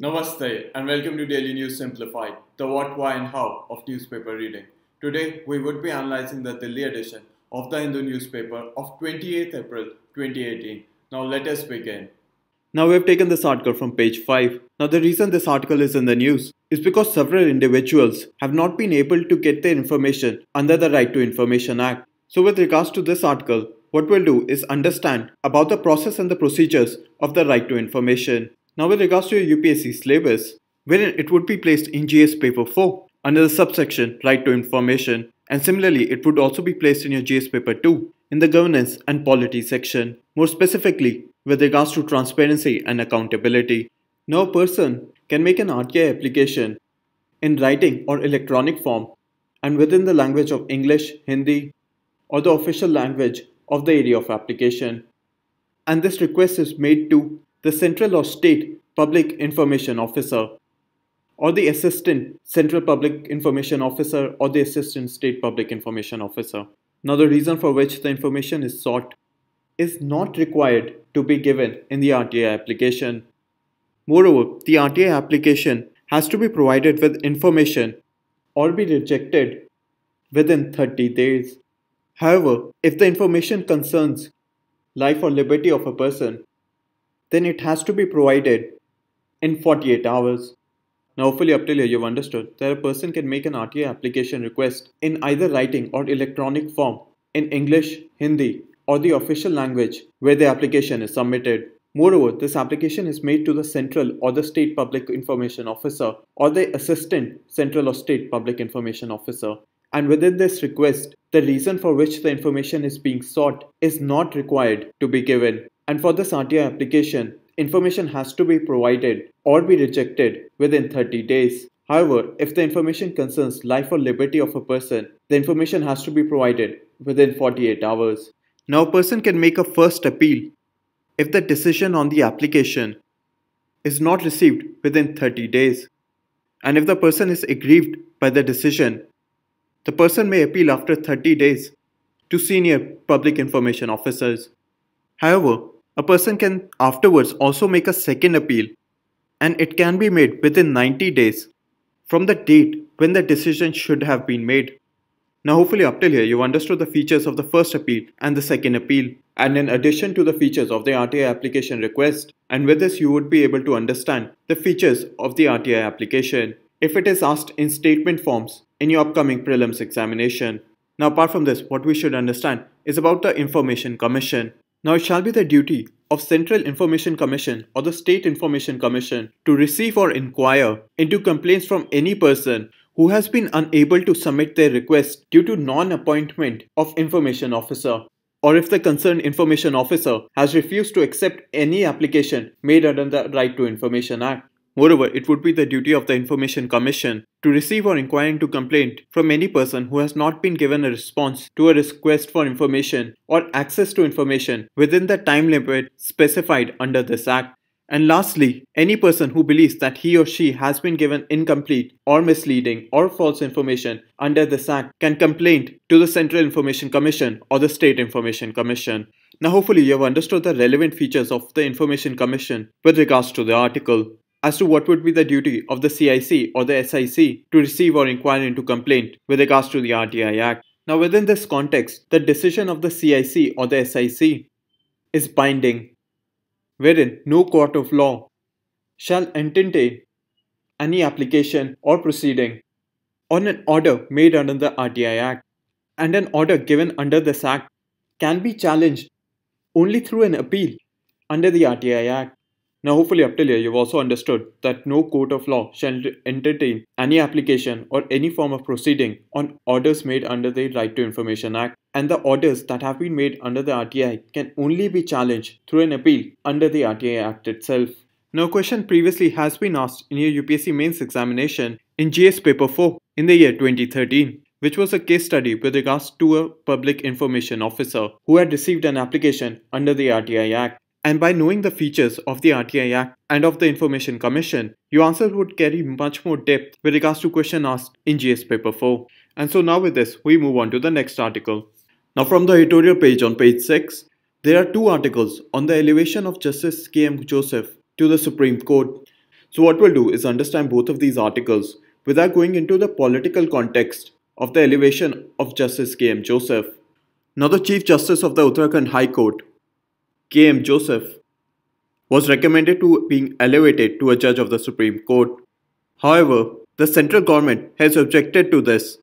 Namaste and welcome to Daily News Simplified, the what, why and how of newspaper reading. Today we would be analyzing the Delhi edition of the Hindu newspaper of 28th April 2018. Now let us begin. Now we have taken this article from page 5. Now the reason this article is in the news is because several individuals have not been able to get their information under the Right to Information Act. So with regards to this article, what we'll do is understand about the process and the procedures of the right to information. Now with regards to your UPSC syllabus, wherein it would be placed in GS paper 4 under the subsection right to information, and similarly it would also be placed in your GS paper 2 in the governance and polity section, more specifically with regards to transparency and accountability. Now a person can make an RTI application in writing or electronic form and within the language of English, Hindi or the official language of the area of application, and this request is made to the Central or State Public Information Officer or the Assistant Central Public Information Officer or the Assistant State Public Information Officer. Now the reason for which the information is sought is not required to be given in the RTI application. Moreover, the RTI application has to be provided with information or be rejected within 30 days. However, if the information concerns life or liberty of a person, then it has to be provided in 48 hours. Now hopefully up till here you've understood that a person can make an RTI application request in either writing or electronic form in English, Hindi or the official language where the application is submitted. Moreover, this application is made to the Central or the State Public Information Officer or the Assistant Central or State Public Information Officer. And within this request, the reason for which the information is being sought is not required to be given. And for this RTI application, information has to be provided or be rejected within 30 days. However, if the information concerns life or liberty of a person, the information has to be provided within 48 hours. Now a person can make a first appeal if the decision on the application is not received within 30 days. And if the person is aggrieved by the decision, the person may appeal after 30 days to senior public information officers. However, a person can afterwards also make a second appeal, and it can be made within 90 days from the date when the decision should have been made. Now hopefully up till here you've understood the features of the first appeal and the second appeal, and in addition to the features of the RTI application request, and with this you would be able to understand the features of the RTI application if it is asked in statement forms in your upcoming prelims examination. Now apart from this, what we should understand is about the Information Commission. Now it shall be the duty of Central Information Commission or the State Information Commission to receive or inquire into complaints from any person who has been unable to submit their request due to non-appointment of information officer, or if the concerned information officer has refused to accept any application made under the Right to Information Act. Moreover, it would be the duty of the Information Commission to receive or inquire into complaint from any person who has not been given a response to a request for information or access to information within the time limit specified under this Act. And lastly, any person who believes that he or she has been given incomplete or misleading or false information under this Act can complain to the Central Information Commission or the State Information Commission. Now hopefully you have understood the relevant features of the Information Commission with regards to the article. As to what would be the duty of the CIC or the SIC to receive or inquire into complaint with regards to the RTI Act. Now within this context, the decision of the CIC or the SIC is binding, wherein no court of law shall entertain any application or proceeding on an order made under the RTI Act, and an order given under this Act can be challenged only through an appeal under the RTI Act. Now hopefully up till here you've also understood that no court of law shall entertain any application or any form of proceeding on orders made under the Right to Information Act, and the orders that have been made under the RTI can only be challenged through an appeal under the RTI Act itself. Now a question previously has been asked in your UPSC mains examination in GS paper 4 in the year 2013, which was a case study with regards to a public information officer who had received an application under the RTI Act. And by knowing the features of the RTI Act and of the Information Commission, your answer would carry much more depth with regards to question asked in GS paper 4. And so now with this, we move on to the next article. Now from the editorial page on page 6, there are two articles on the elevation of Justice K.M. Joseph to the Supreme Court. So what we'll do is understand both of these articles without going into the political context of the elevation of Justice K.M. Joseph. Now the Chief Justice of the Uttarakhand High Court, K.M. Joseph, was recommended to being elevated to a judge of the Supreme Court. However, the central government has objected to this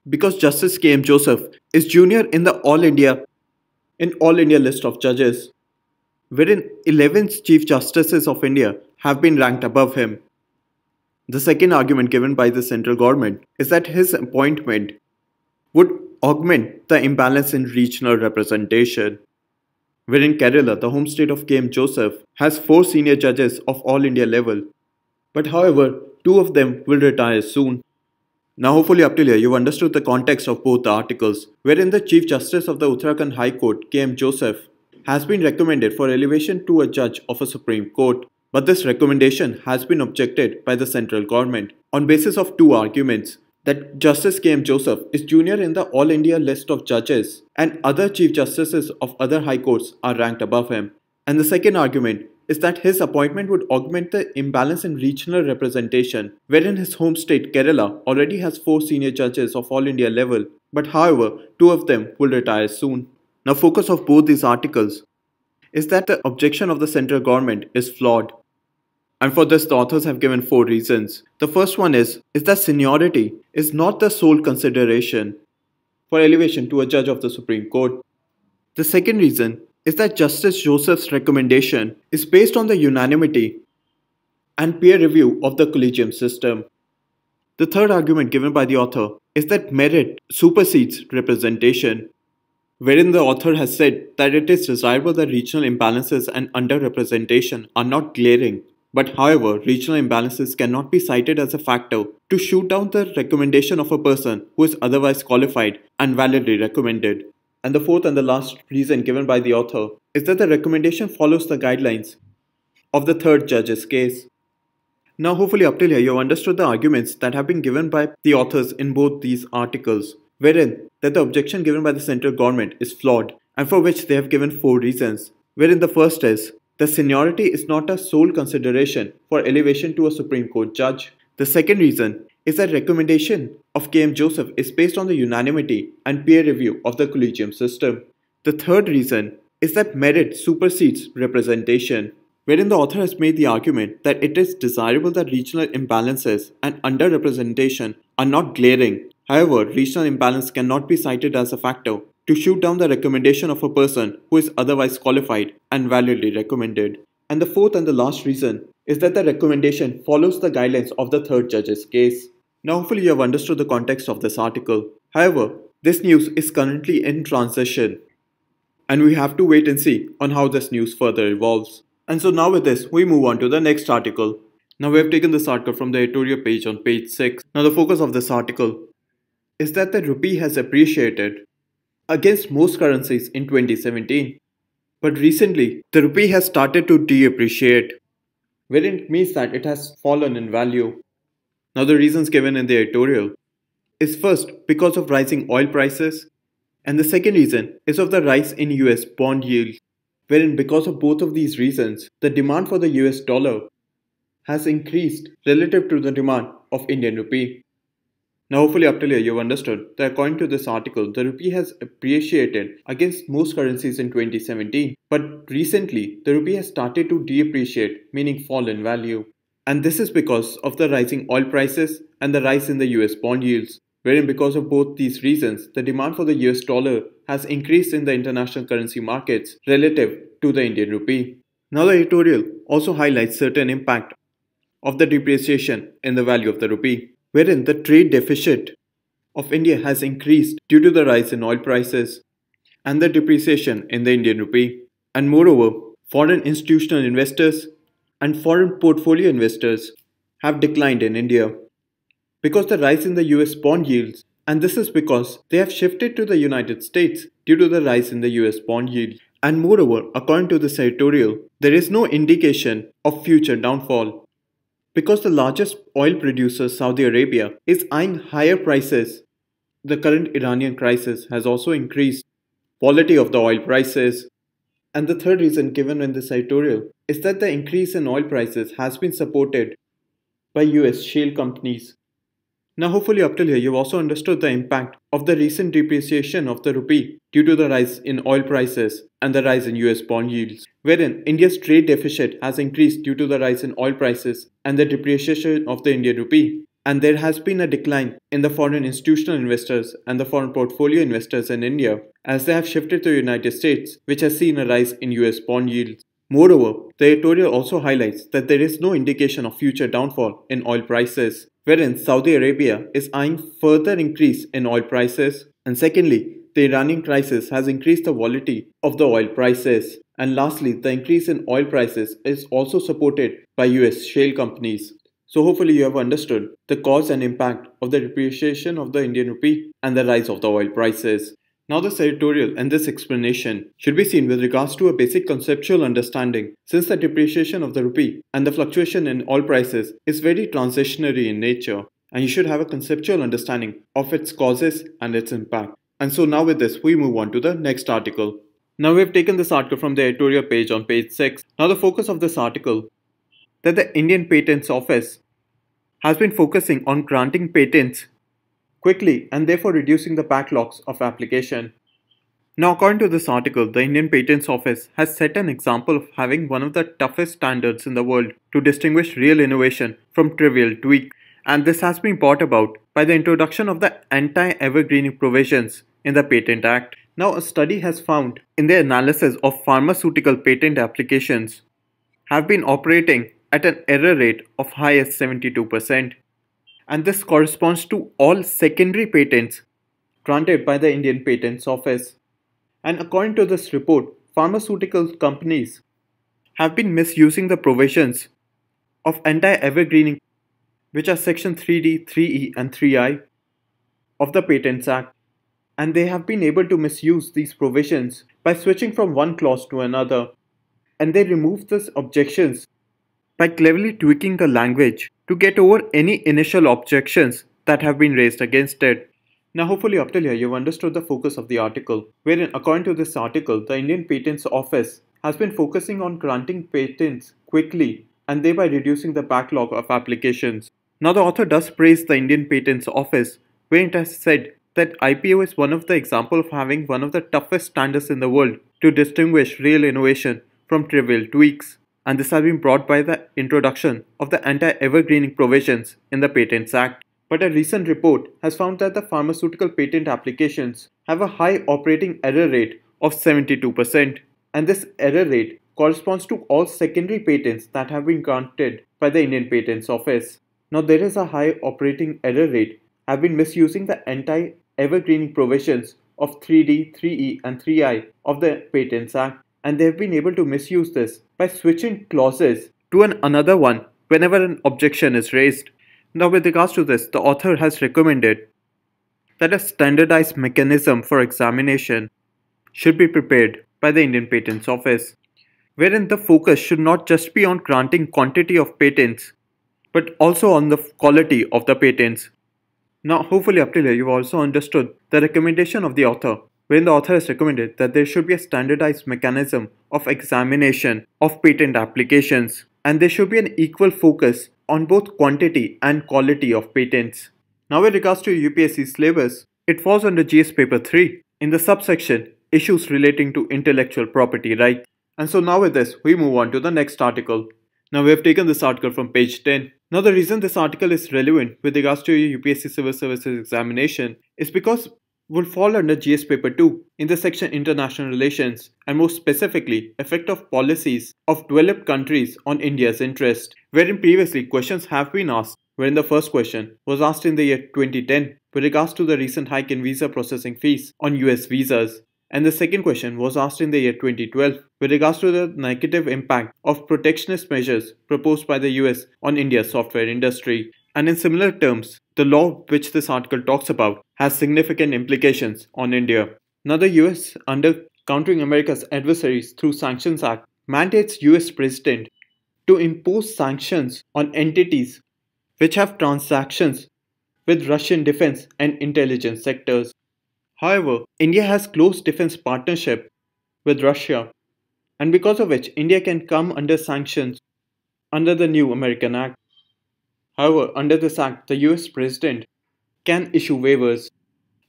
because Justice K.M. Joseph is junior in the All India list of judges, wherein 11 Chief Justices of India have been ranked above him. The second argument given by the central government is that his appointment would augment the imbalance in regional representation, wherein Kerala, the home state of K.M. Joseph, has 4 senior judges of All India level, but however, 2 of them will retire soon. Now hopefully up till here you've understood the context of both the articles, wherein the Chief Justice of the Uttarakhand High Court, K.M. Joseph, has been recommended for elevation to a judge of a Supreme Court, but this recommendation has been objected by the central government on basis of 2 arguments: that Justice K.M. Joseph is junior in the All India list of judges and other Chief Justices of other high courts are ranked above him. And the second argument is that his appointment would augment the imbalance in regional representation, wherein his home state Kerala already has 4 senior judges of All India level, but however 2 of them will retire soon. Now focus of both these articles is that the objection of the central government is flawed. And for this the authors have given 4 reasons. The first one is that seniority is not the sole consideration for elevation to a judge of the Supreme Court. The second reason is that Justice Joseph's recommendation is based on the unanimity and peer review of the collegium system. The third argument given by the author is that merit supersedes representation, wherein the author has said that it is desirable that regional imbalances and underrepresentation are not glaring, but however, regional imbalances cannot be cited as a factor to shoot down the recommendation of a person who is otherwise qualified and validly recommended. And the fourth and the last reason given by the author is that the recommendation follows the guidelines of the third judge's case. Now hopefully up till here you have understood the arguments that have been given by the authors in both these articles, wherein that the objection given by the central government is flawed and for which they have given 4 reasons, wherein the first is the seniority is not a sole consideration for elevation to a Supreme Court judge. The second reason is that recommendation of K.M. Joseph is based on the unanimity and peer review of the collegium system. The third reason is that merit supersedes representation, wherein the author has made the argument that it is desirable that regional imbalances and underrepresentation are not glaring. However, regional imbalance cannot be cited as a factor to shoot down the recommendation of a person who is otherwise qualified and validly recommended. And the fourth and the last reason is that the recommendation follows the guidelines of the third judge's case. Now hopefully you have understood the context of this article. However, this news is currently in transition and we have to wait and see on how this news further evolves. And so now with this, we move on to the next article. Now we have taken this article from the editorial page on page 6. Now the focus of this article is that the rupee has appreciated against most currencies in 2017. But recently, the rupee has started to depreciate, wherein it means that it has fallen in value. Now the reasons given in the editorial is first because of rising oil prices, and the second reason is of the rise in US bond yield, wherein because of both of these reasons, the demand for the US dollar has increased relative to the demand of Indian rupee. Now hopefully up till here you have understood that according to this article, the rupee has appreciated against most currencies in 2017. But recently, the rupee has started to depreciate, meaning fall in value. And this is because of the rising oil prices and the rise in the US bond yields, wherein because of both these reasons, the demand for the US dollar has increased in the international currency markets relative to the Indian rupee. Now the editorial also highlights certain impact of the depreciation in the value of the rupee, wherein the trade deficit of India has increased due to the rise in oil prices and the depreciation in the Indian rupee. And moreover, foreign institutional investors and foreign portfolio investors have declined in India because the rise in the US bond yields, and this is because they have shifted to the United States due to the rise in the US bond yield. And moreover, according to this editorial, there is no indication of future downfall, because the largest oil producer, Saudi Arabia, is eyeing higher prices. The current Iranian crisis has also increased volatility of the oil prices. And the third reason given in this editorial is that the increase in oil prices has been supported by US shale companies. Now hopefully up till here you've also understood the impact of the recent depreciation of the rupee due to the rise in oil prices and the rise in US bond yields, wherein India's trade deficit has increased due to the rise in oil prices and the depreciation of the Indian rupee. And there has been a decline in the foreign institutional investors and the foreign portfolio investors in India as they have shifted to the United States, which has seen a rise in US bond yields. Moreover, the editorial also highlights that there is no indication of future downfall in oil prices, wherein Saudi Arabia is eyeing further increase in oil prices. And secondly, the Iranian crisis has increased the volatility of the oil prices. And lastly, the increase in oil prices is also supported by US shale companies. So hopefully you have understood the cause and impact of the depreciation of the Indian rupee and the rise of the oil prices. Now this editorial and this explanation should be seen with regards to a basic conceptual understanding, since the depreciation of the rupee and the fluctuation in oil prices is very transitionary in nature, and you should have a conceptual understanding of its causes and its impact. And so now with this we move on to the next article. Now we have taken this article from the editorial page on page 6. Now the focus of this article that the Indian Patents Office has been focusing on granting patents quickly and therefore reducing the backlogs of application. Now according to this article, the Indian Patents Office has set an example of having one of the toughest standards in the world to distinguish real innovation from trivial tweaks, and this has been brought about by the introduction of the anti-evergreening provisions in the Patent Act. Now a study has found in the analysis of pharmaceutical patent applications have been operating at an error rate of high as 72%. And this corresponds to all secondary patents granted by the Indian Patents Office. And according to this report, pharmaceutical companies have been misusing the provisions of anti-evergreening, which are section 3D, 3E and 3I of the Patents Act. And they have been able to misuse these provisions by switching from one clause to another. And they remove these objections by cleverly tweaking the language to get over any initial objections that have been raised against it. Now hopefully up till here you've understood the focus of the article, wherein according to this article, the Indian Patents Office has been focusing on granting patents quickly and thereby reducing the backlog of applications. Now the author does praise the Indian Patents Office, where it has said that IPO is one of the examples of having one of the toughest standards in the world to distinguish real innovation from trivial tweaks. And this has been brought by the introduction of the anti-evergreening provisions in the Patents Act. But a recent report has found that the pharmaceutical patent applications have a high operating error rate of 72%, and this error rate corresponds to all secondary patents that have been granted by the Indian Patents Office. Now there is a high operating error rate have been misusing the anti-evergreening provisions of 3D, 3E and 3I of the Patents Act, and they have been able to misuse this by switching clauses to another one whenever an objection is raised. Now with regards to this, the author has recommended that a standardized mechanism for examination should be prepared by the Indian Patents Office, wherein the focus should not just be on granting quantity of patents, but also on the quality of the patents. Now hopefully up till here you've also understood the recommendation of the author, wherein the author has recommended that there should be a standardized mechanism of examination of patent applications, and there should be an equal focus on both quantity and quality of patents. Now with regards to UPSC syllabus, it falls under GS paper 3 in the subsection issues relating to intellectual property rights. And so now with this we move on to the next article. Now we have taken this article from page 10. Now the reason this article is relevant with regards to your UPSC Civil Services examination is because will fall under GS paper 2 in the section International Relations, and more specifically effect of policies of developed countries on India's interest, wherein previously questions have been asked, wherein the first question was asked in the year 2010 with regards to the recent hike in visa processing fees on US visas, and the second question was asked in the year 2012 with regards to the negative impact of protectionist measures proposed by the US on India's software industry. And in similar terms, the law which this article talks about has significant implications on India. Now the US, under Countering America's Adversaries Through Sanctions Act, mandates US President to impose sanctions on entities which have transactions with Russian defense and intelligence sectors. However, India has close defense partnership with Russia, and because of which India can come under sanctions under the new American Act. However, under this act, the US President can issue waivers.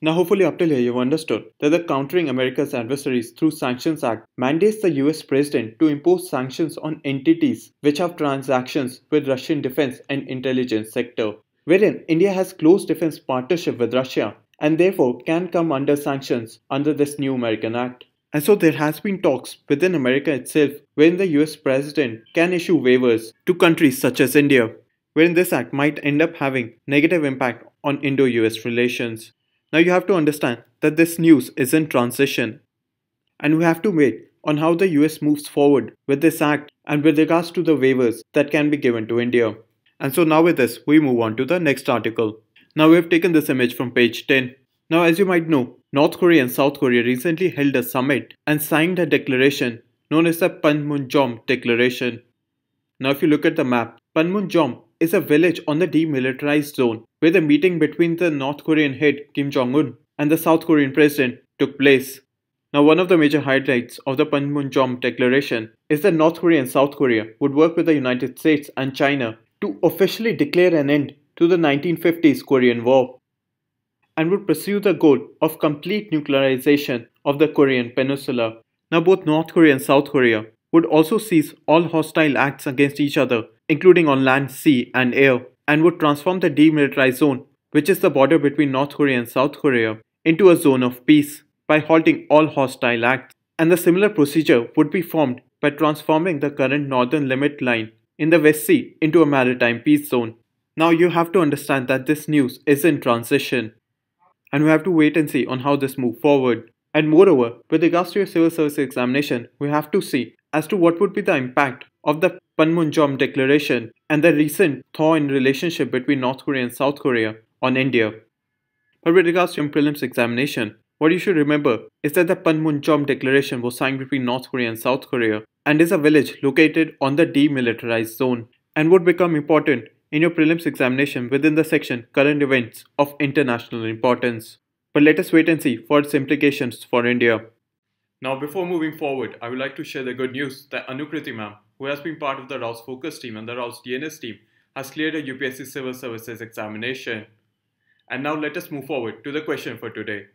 Now, hopefully, up till here, you've understood that the Countering America's Adversaries Through Sanctions Act mandates the US President to impose sanctions on entities which have transactions with Russian defense and intelligence sector, wherein India has close defense partnership with Russia and therefore can come under sanctions under this new American Act. And so there has been talks within America itself wherein the US President can issue waivers to countries such as India, wherein this act might end up having negative impact on Indo-US relations. Now you have to understand that this news is in transition and we have to wait on how the US moves forward with this act and with regards to the waivers that can be given to India. And so now with this, we move on to the next article. Now we have taken this image from page 10. Now as you might know, North Korea and South Korea recently held a summit and signed a declaration known as the Panmunjom Declaration. Now if you look at the map, Panmunjom is a village on the demilitarized zone where the meeting between the North Korean head Kim Jong-un and the South Korean president took place. Now one of the major highlights of the Panmunjom Declaration is that North Korea and South Korea would work with the United States and China to officially declare an end to the 1950s Korean War and would pursue the goal of complete nuclearization of the Korean Peninsula. Now both North Korea and South Korea would also cease all hostile acts against each other, including on land, sea and air, and would transform the demilitarized zone, which is the border between North Korea and South Korea, into a zone of peace by halting all hostile acts. And the similar procedure would be formed by transforming the current northern limit line in the West Sea into a maritime peace zone. Now you have to understand that this news is in transition and we have to wait and see on how this moves forward. And moreover, with regards to your civil service examination, we have to see as to what would be the impact of the Panmunjom Declaration and the recent thaw in relationship between North Korea and South Korea on India. But with regards to your prelims examination, what you should remember is that the Panmunjom Declaration was signed between North Korea and South Korea and is a village located on the demilitarized zone and would become important in your prelims examination within the section Current Events of International Importance. But let us wait and see for its implications for India. Now before moving forward, I would like to share the good news that Anukriti ma'am, who has been part of the Rouse Focus team and the Rouse DNS team, has cleared a UPSC Civil Services examination. And now let us move forward to the question for today.